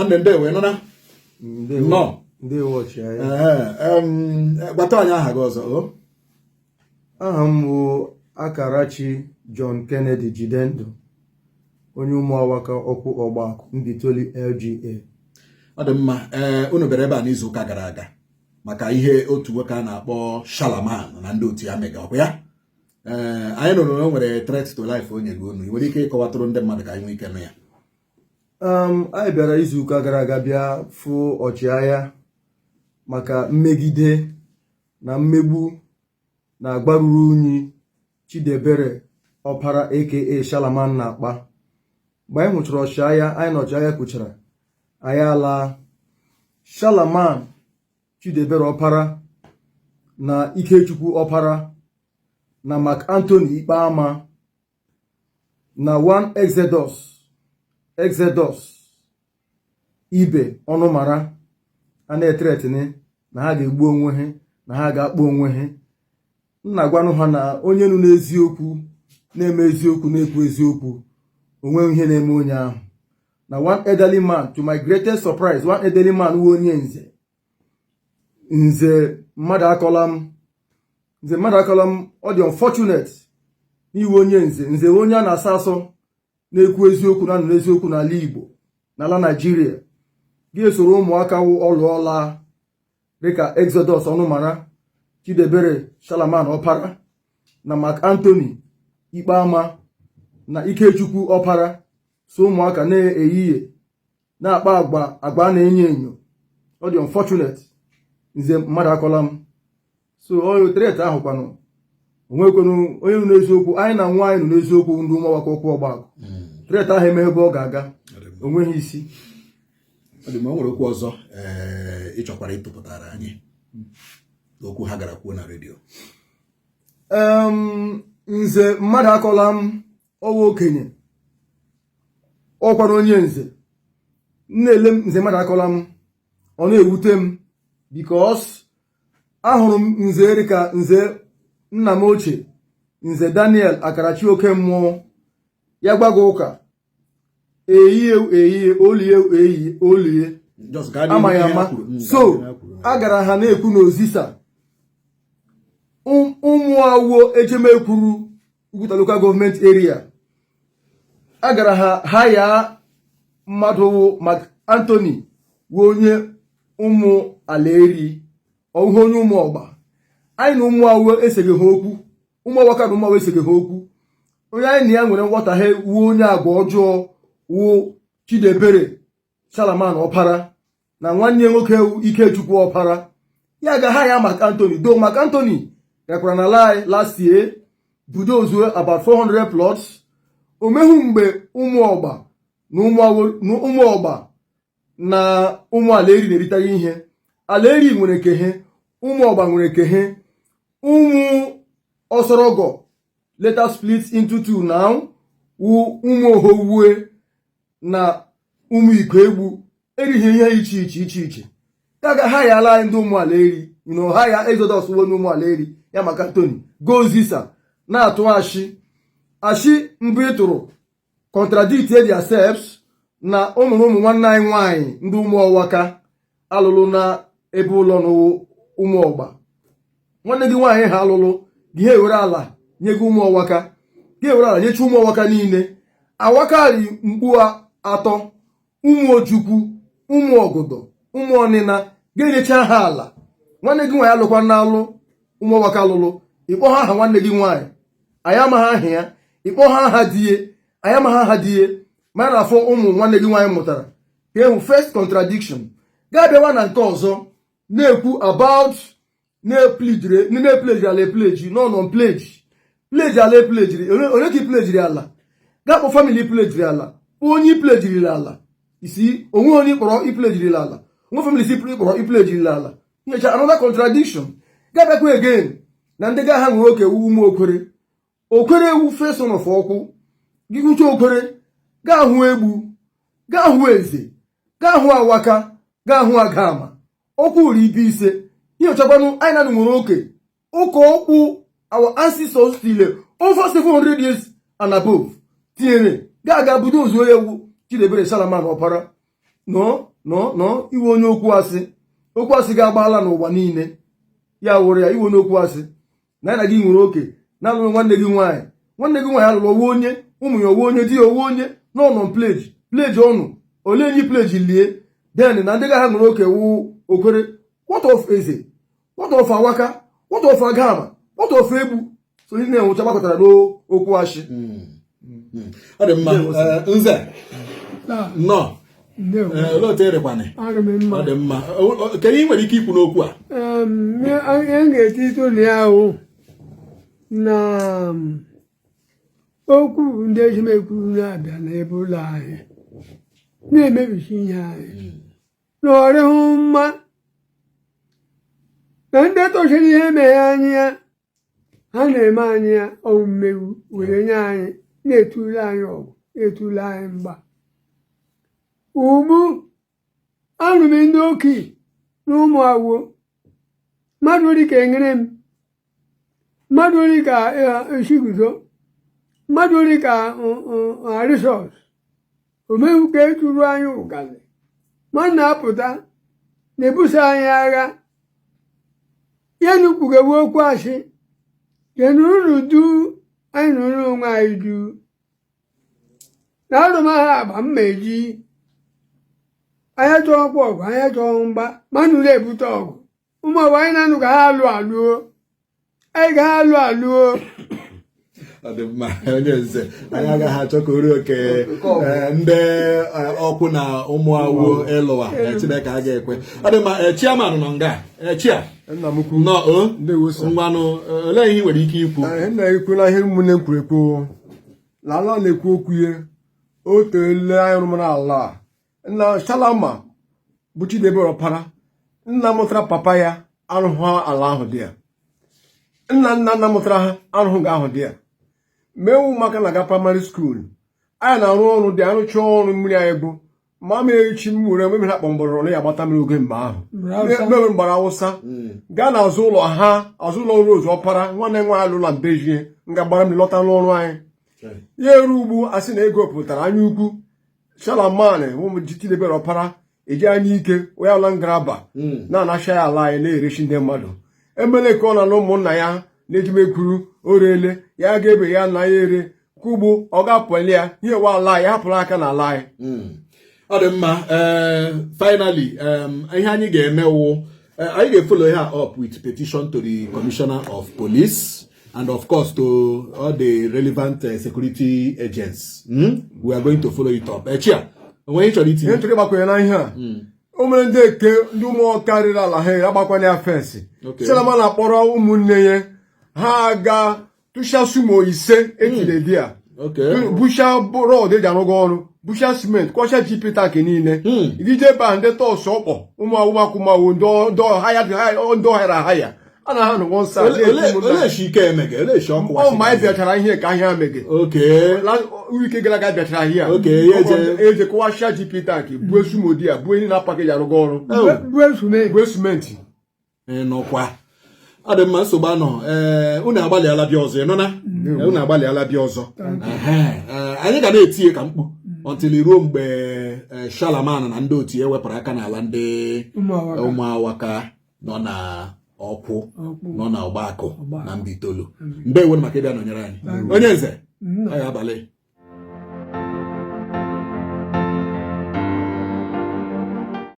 nwanne ndewe nọ na no ndewo ọchịa gbata anyị aha gị ọzọ. aha m bụ Akarachi John Kennedy Jidendụ, onye ụmụawaka ọkụ ọgbakụ Mbitoli LGA. Ọ dị mma. Unu bịara ebe a n'izu ụka gara aga maka ihe otu nwoke a na-akpọ Shalaman na ndị otu ya mega ọkwa ya. Anyị nụrụ na o nwere threat to life onye gị unu. I nwere ike ịkọwatụrụ ndị mmadụ ka anyị nwee ike nụ ya? Anyị bịara izu ụka gara aga bịa fụ ọchịagha maka mmegide na mmegbu na agbaruru unyi Chidebere Ọpara aka Shalaman na-akpa. Mgbe anyị hụchara ọchịagha, anyị na ọchịagha kwuchara, anyị ala Shalaman, Chidebere Ọpara na Ikechukwu Ọpara na Mark Anthony Ikpeama na one Exodus ibe ọnụmara a na-etretini na ha ga-egbu onwe ha na ha ga-akpọ onwe ha. Nna gwanụ ha na onye nụ n'eziokwu na-eme eziokwu na-ekwu eziokwu onwe ihe na-eme onye ahụ. Na one elderly man, to my greatest surprise, one elderly man wu onye nze mmadụ akọla m ọ dị unfortunate n'iwu onye nze onye a na-asa asọ na-ekwu eziokwu na nụ n'eziokwu n'ala Igbo n'ala Nigeria ga-esoro ụmụaka wụ ọlụọla dịka Exodus ọnụmara, Chidebere Shalaman Ọpara na Mark Anthony Ikpeama na Ikechukwu Ọpara so ụmụaka na-eyihe na-akpa agba na-enyo enyo. Ọ dị unfortunate, nze mmadụ akọla m. So oyo tret ahụ kwanụ onwekwenu onye nụ n'eziokwu, anyị na nwa anyị nụ n'eziokwu ndị ụmụawaka ọkụ ọgbakụ. Tret ahụ eme ebe ọ ga-aga onweghị isi. Ọ dị mma, o nwere okwu ọzọ ịchọkwara ịtụpụtara anyị okwu ha gara kwuo na redio. Nze mmadụ akọla m ọwa okenye ọkwara onye nze na-ele m. Nze mmadụ akọla m ọ na-ewute m because ahụrụ m nze dịka nze nna m ochie nze Daniel Akarachi oke mmụọ ya gbago ụka eyiye olie amaghị ama. So a gara ha na-ekwu n'ozisa ụmụawo ejemekwuru Ugwuta local government area. A gara ha ya mmadụ Mark Anthony wu onye ụmụ ala eri ọhụụ onye ụmụ ọgba. Anyị na ụmụawo eseghị ha okwu, ụmụawaka na ụmụawo eseghị ha okwu. Onye anyị na ya nwere nghọtahie wu onye agwa ọjọọ wu Chidebere Shalaman Ọpara na nwanne nwoke Ikechukwu Ọpara. Ya ga ha ya Mark Anthony do Mark Anthony gakwara na lai last year budo ozuo about 400 plots. O mehu mgbe ụmụ ọgba na ụmụ ala eri na-eritaghị ihe. Ala eri nwere kehe, ụmụ ọgba nwere kehe, ụmụ ọsọrọgọ later split into two now wu ụmụ ohowue na ụmụ iko egbu erighị ihe iche. Kaga ha ya ala ndị ụmụ ala eri ha ya Exodus onye ụmụ ala eri ya maka Tony gozisa na-atụ ashị mbụ ịtụrụ contradicted themselves na ụmụ nwanne anyị nwaanyị ndị ụmụ ọwaka alụlụ na ebe ụlọ n'ụmụ ọgba. Nwanne gị nwaanyị ha alụlụ gị ha ewere ala nye gị ụmụ ọwaka, gị ewere ala nyecha ụmụ ọwaka niile. Awakari mkpu atọ, ụmụ ojukwu, ụmụ ọgụdọ, ụmụ ọnịna ga-enyecha ha ala. Nwanne gị nwaanyị alụkwa na alụ ụmụ ọwaka alụlụ, ịkpọ ha aha nwanne gị nwaanyị, anyị amaghị aha ya. Ịkpọ ha aha die, anyị amaghị aha die. Ma na afọ ụmụ nwanne gị nwaanyị mụtara ka ewu first contradiction. Ga-abịawa na nke ọzọ na-ekwu about na-eplejiri ala epleji non pledge ala eplegiri. Onye ka iplejiri ala? Ga-akpọ family plejiri ala, onye iplejiri ala isi onwe onye kpọrọ iplejiri ala, onwe family si kpọrọ iplejiri ala. Nyecha another contradiction. Ga-abịakwa again na ndị ga ha nwere oke ụmụ okwere ewu feson of ọkwụ. Gị gwucha okwere gaa hụ egbu, gaa hụ eze, gaa hụ awaka, gaa hụ agama. Okwu uri ibe ise. Nyochakwanụ anyị na nwere oke okwu our ancestors still over 700 years and above tinyere ga budo ozuo ewu Chidebere Shalaman Ọpara. No, nọ iwe onye okwu asị ga-agbaala n'ụwa niile ya wụrụ ya iwe onye okwu asị na na gị nwere oke na-alụrụ nwanne gị nwaanyị alụrụ owe onye ụmụ ya owe onye di ya owe onye n'ọnọ pleji ọnụ ole enyi pleji lie den na ndị ga ha nwere oke wu okwere what of eze what of awaka what of agama what of egbu so ndị na-enwecha gbakọtara n'okwu achị ọ dị mma nze nọ olee otu erekwana ọ dị mma kedu ị nwere ike ikwu n'okwu a m ga-etito na ya ahụ na okwu ndị ejimekwu na-abịa n'ebe ụlọ anyị na-emebisi ihe anyị na ọrịhụ mma na ndị tochiri ihe meghe anyị ya ha na-eme anyị ya ọmụmewu were nye anyị na-etule anyị ọgụ na-etule anyị mgba ugbu anụ m ndị okenye na ụmụ awuo mmadụ dịka enyere m mmadụ dịka eshiguzo mmadụ dịka arịsọs omewu ka eturu anyị ụgalị ma na-apụta na-ebuso anyị agha ya nukpugewe okwu asị ya nụrụ du anyị nụrụ onwe anyị du na arụmaha agba mma eji anya chọọ ọkwa ọgụ anya chọọ mgba mmadụ na-ebute ọgụ ụmụ ọgụ anyị na-anụ ka ha alụọ anyị ga ha alụọ ọ dị mma onye nze anyị agaghị achọ ka ori oke ndị ọkwụ na ụmụ awuo ịlụwa Chineke a ga-ekwe ọ dị mma chiaman nọ nga chia nọ ngwanụ olee ihe ị nwere ike ikwu na-ekwu na ihe ụmụnne m kwuru ekwu na ala na-ekwu okwu ihe o teele anyị rụmara ala nna Shalama bụ Chidebere ọpara nna mụtara papa ya arụhụ ala ahụ dị ya nna mụtara ha arụhụ ga ahụ dị ya mewu maka na aga praịmarị skuul anyị na-arụ ọrụ dị arụcha ọrụ mmiri anyị bụ ma ma echi m were memere akpọ mgbọrọ na ya agbata mmiri oge mgbe ahụ mewe mgbara awụsa gaa na azụ ụlọ Rose ọpara nwanne nwa anyị lụla mbejie nga gbara mmiri lọta n'ọrụ anyị ya eru ugbu asị na ego pụtara anya ukwu Shalaman Chidebere ọpara eji anya ike onye ala ngaraba na-anacha ya ala anyị na-erechi ndị mmadụ emele ka ọ na ụmụnna ya na-ejimekwuru orele ya ga-ebe ya na ya ere kwugbo ọ ga-apụli ya ihe wa ala anyị hapụrụ aka na ala anyị ọ dị mma finally ihe anyị ga-eme wụ anyị ga-follow her up with petition to the Commissioner of Police and of course to all the relevant security agents. We are going to follow it up. Chia, when you chọrọ itinye ihe ntụrụ ịgbakwanye na ihe a o mere ndị eke ndị ụmụ karịrị ala ha agbakwanye ya fensị Shalama na-akpọrọ ụmụnne ya ha ga tụchasụmo ise etire di ya busha rọd eji arụgọ ọrụ busha simenti kwọcha GP tank niile ije ba ndị tọọsụ ọkpọ ụmụ awụmakwụmawụ ndị ọhịara ha ya a na ha nụgwọ nsa ma anyị bịachara ihe ka ahịa mege ike gara aga bịachara ahịa eje kụwasịa GP tank buo sumodi ya buo enyi na pakeji arụgọ ọrụ buo simenti nọkwa ọ dị mma nsogbu anọ unu agbalịala bịa ọzọ ịnụna unu agbalịala bịa ọzọ anyị ga na-etinye ka mkpu until ruo mgbe Shalaman na ndị otu ya wepụrụ aka n'ala ndị ụmụ awaka nọ na ọkwụ nọ na ọgbakọ na Mbaitolu mgbe ewe maka ịbịa nọnyere anyị onye nze anyị abalị